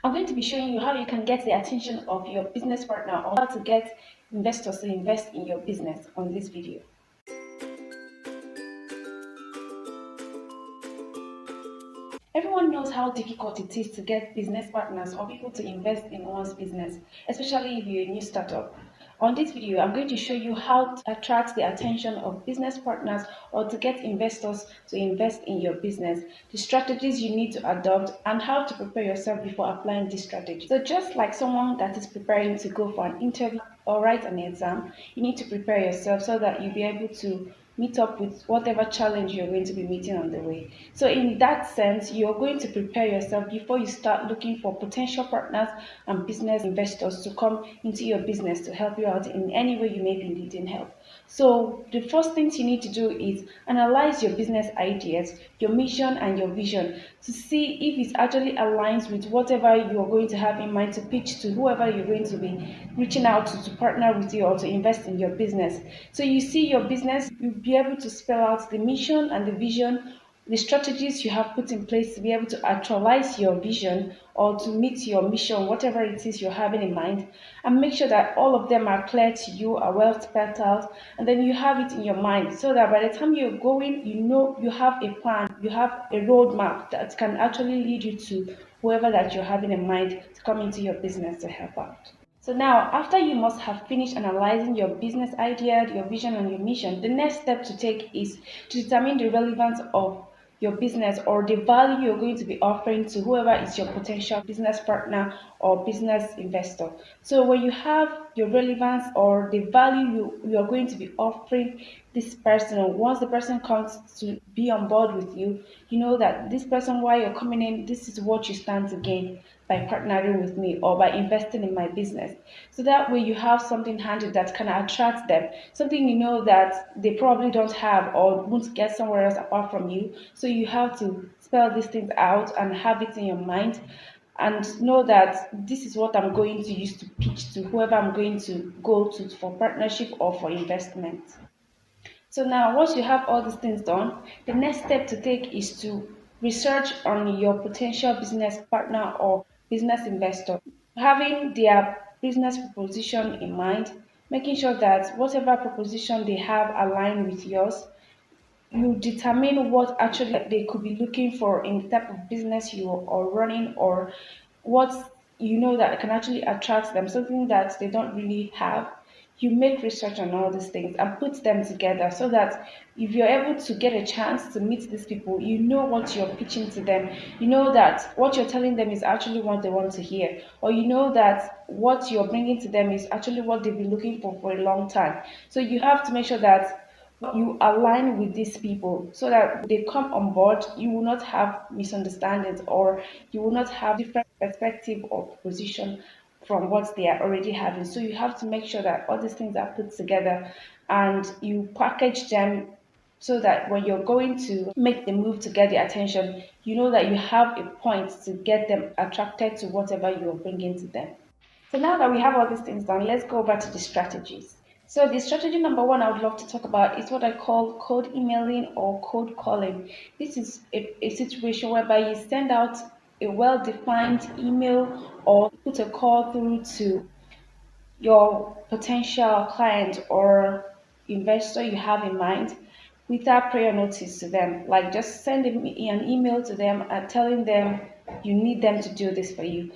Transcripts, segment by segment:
I'm going to be showing you how you can get the attention of your business partner or how to get investors to invest in your business on this video. Everyone knows how difficult it is to get business partners or people to invest in one's business, especially if you're a new startup. On this video, I'm going to show you how to attract the attention of business partners or to get investors to invest in your business, the strategies you need to adopt, and how to prepare yourself before applying this strategy. So just like someone that is preparing to go for an interview or write an exam, you need to prepare yourself so that you'll be able to meet up with whatever challenge you're going to be meeting on the way. So, in that sense, you're going to prepare yourself before you start looking for potential partners and business investors to come into your business to help you out in any way you may be needing help. So, the first things you need to do is analyze your business ideas, your mission, and your vision to see if it actually aligns with whatever you're going to have in mind to pitch to whoever you're going to be reaching out to partner with you or to invest in your business. So you see your business, you'll be able to spell out the mission and the vision, the strategies you have put in place to be able to actualize your vision or to meet your mission, whatever it is you're having in mind, and make sure that all of them are clear to you, are well spelled out, and then you have it in your mind so that by the time you're going, you know you have a plan, you have a roadmap that can actually lead you to whoever that you're having in mind to come into your business to help out. So now, after you must have finished analyzing your business idea, your vision, and your mission, the next step to take is to determine the relevance of your business or the value you're going to be offering to whoever is your potential business partner or business investor. So when you have your relevance or the value you're going to be offering this person, once the person comes to be on board with you, you know that this person, while you're coming in, this is what you stand to gain by partnering with me or by investing in my business. So that way you have something handy that can attract them, something you know that they probably don't have or won't get somewhere else apart from you. So you have to spell these things out and have it in your mind and know that this is what I'm going to use to pitch to whoever I'm going to go to for partnership or for investment. So now, once you have all these things done, the next step to take is to research on your potential business partner or business investor, having their business proposition in mind, making sure that whatever proposition they have align with yours. You determine what actually they could be looking for in the type of business you are running or what you know that can actually attract them, something that they don't really have. You make research on all these things and put them together so that if you're able to get a chance to meet these people, you know what you're pitching to them. You know that what you're telling them is actually what they want to hear, or you know that what you're bringing to them is actually what they've been looking for a long time. So you have to make sure that you align with these people so that they come on board, you will not have misunderstandings or you will not have different perspective or position from what they are already having. So you have to make sure that all these things are put together and you package them so that when you're going to make the move to get the attention, you know that you have a point to get them attracted to whatever you're bringing to them. So now that we have all these things done, let's go over to the strategies. So the strategy number one I would love to talk about is what I call cold emailing or cold calling. This is a situation whereby you send out a well-defined email or put a call through to your potential client or investor you have in mind without prior notice to them. Like just send an email to them and telling them you need them to do this for you.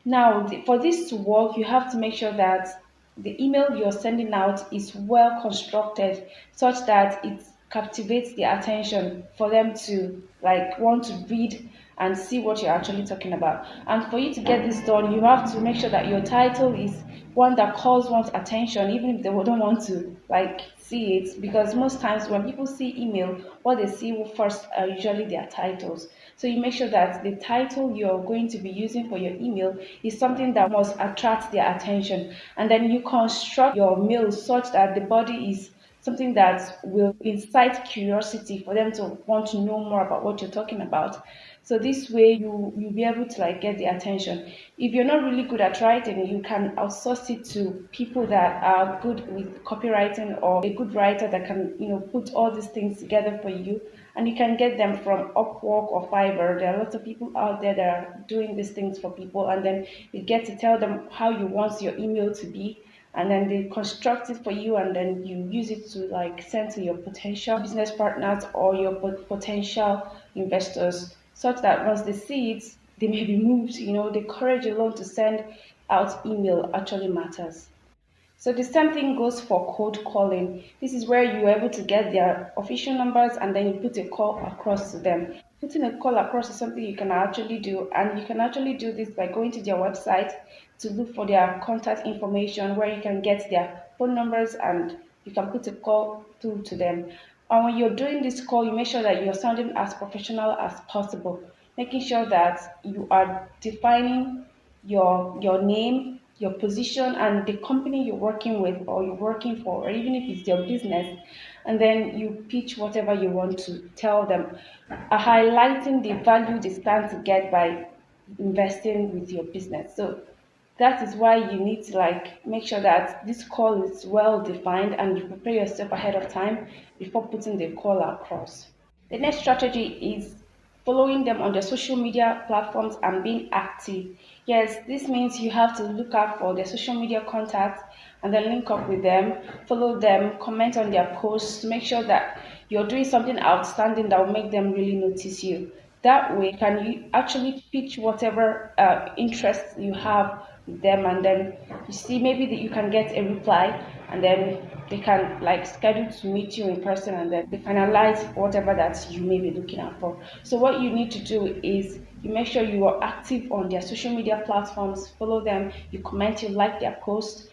Now, for this to work, you have to make sure that the email you're sending out is well constructed such that it captivates their attention for them to like want to read and see what you're actually talking about. And for you to get this done, you have to make sure that your title is one that calls one's attention, even if they don't want to like see it. Because most times when people see email, what they see first are usually their titles. So you make sure that the title you're going to be using for your email is something that must attract their attention. And then you construct your mail such that the body is something that will incite curiosity for them to want to know more about what you're talking about. So this way you'll be able to like get the attention. If you're not really good at writing, you can outsource it to people that are good with copywriting or a good writer that can, put all these things together for you And you can get them from Upwork or Fiverr. There are lots of people out there that are doing these things for people, and then you get to tell them how you want your email to be, and then they construct it for you, and then you use it to like send to your potential business partners or your potential investors, such that once they see it, they may be moved. The courage alone to send out email actually matters. So the same thing goes for cold calling. This is where you're able to get their official numbers and then you put a call across to them. Putting a call across is something you can actually do, and you can actually do this by going to their website to look for their contact information where you can get their phone numbers and you can put a call through to them. And when you're doing this call, you make sure that you're sounding as professional as possible, making sure that you are defining your name, your position, and the company you're working with or you're working for, or even if it's your business, and then you pitch whatever you want to tell them, highlighting the value they stand to get by investing with your business. So that is why you need to like make sure that this call is well defined and you prepare yourself ahead of time before putting the call across. The next strategy is following them on their social media platforms and being active. Yes, this means you have to look out for their social media contacts and then link up with them, follow them, comment on their posts, make sure that you're doing something outstanding that will make them really notice you. That way, can you actually pitch whatever interest you have with them, and then you see maybe that you can get a reply, and then they can like schedule to meet you in person, and then they finalize whatever that you may be looking out for. So what you need to do is you make sure you are active on their social media platforms, follow them, you comment, you like their posts,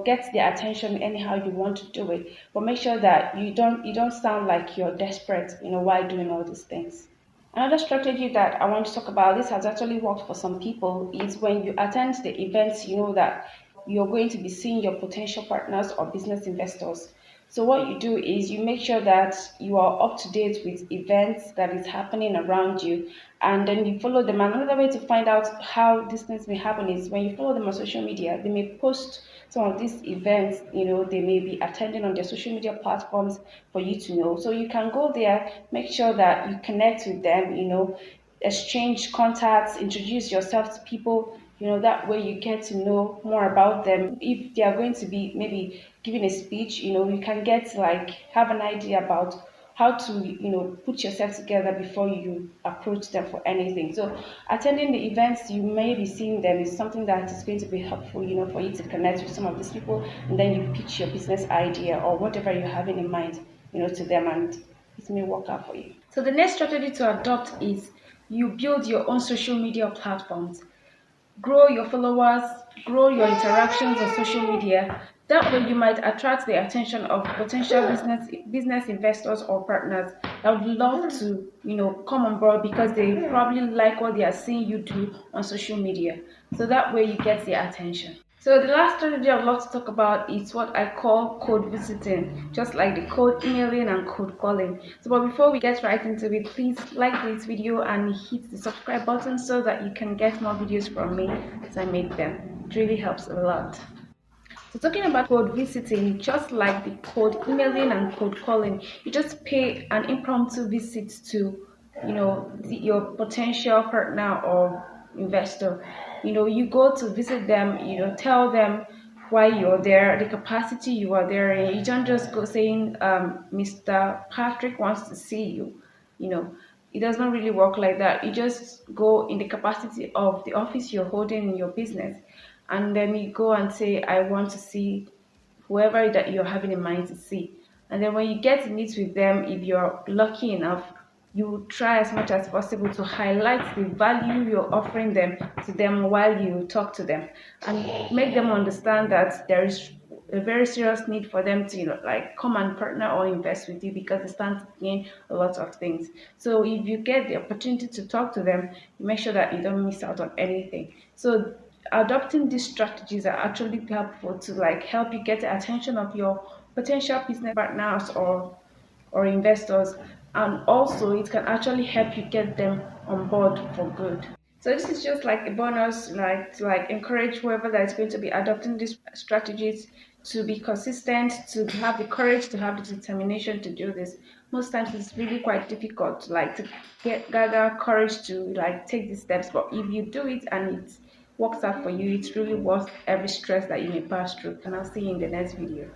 get their attention anyhow you want to do it, but make sure that you don't sound like you're desperate, while doing all these things. Another strategy that I want to talk about, this has actually worked for some people, is when you attend the events, you know that you're going to be seeing your potential partners or business investors. So what you do is you make sure that you are up to date with events that is happening around you, and then you follow them. Another way to find out how these things may happen is when you follow them on social media, they may post some of these events, they may be attending on their social media platforms for you to know. So you can go there, make sure that you connect with them, exchange contacts, introduce yourself to people, that way you get to know more about them. If they are going to be maybe giving a speech, you can get like have an idea about how to put yourself together before you approach them for anything. So attending the events you may be seeing them is something that is going to be helpful, for you to connect with some of these people, and then you pitch your business idea or whatever you're having in mind, to them, and it may work out for you. So the next strategy to adopt is you build your own social media platforms. Grow your followers, grow your interactions on social media. That way you might attract the attention of potential business investors or partners that would love to, come on board because they probably like what they are seeing you do on social media. So that way you get their attention. So the last strategy I would love to talk about is what I call code visiting, just like the code emailing and code calling. So but before we get right into it, please like this video and hit the subscribe button so that you can get more videos from me as I make them. It really helps a lot. So talking about code visiting, just like the code emailing and code calling, you just pay an impromptu visit to, your potential partner or investor. You go to visit them, tell them why you're there, the capacity you are there in. You don't just go saying, Mr. Patrick wants to see you, you know. It does not really work like that. You just go in the capacity of the office you're holding in your business, and then you go and say, I want to see whoever that you're having in mind to see. And then when you get to meet with them, if you're lucky enough, you try as much as possible to highlight the value you're offering them to them while you talk to them, and make them understand that there is a very serious need for them to like come and partner or invest with you because they stand to gain a lot of things. So if you get the opportunity to talk to them, you make sure that you don't miss out on anything. So adopting these strategies are actually helpful to like help you get the attention of your potential business partners or investors, and also it can actually help you get them on board for good. So this is just like a bonus, like to like encourage whoever that is going to be adopting these strategies to be consistent, to have the courage, to have the determination to do this. most times it's really quite difficult to get gather courage to take these steps. But if you do it and it works out for you, it's really worth every stress that you may pass through. And I'll see you in the next video.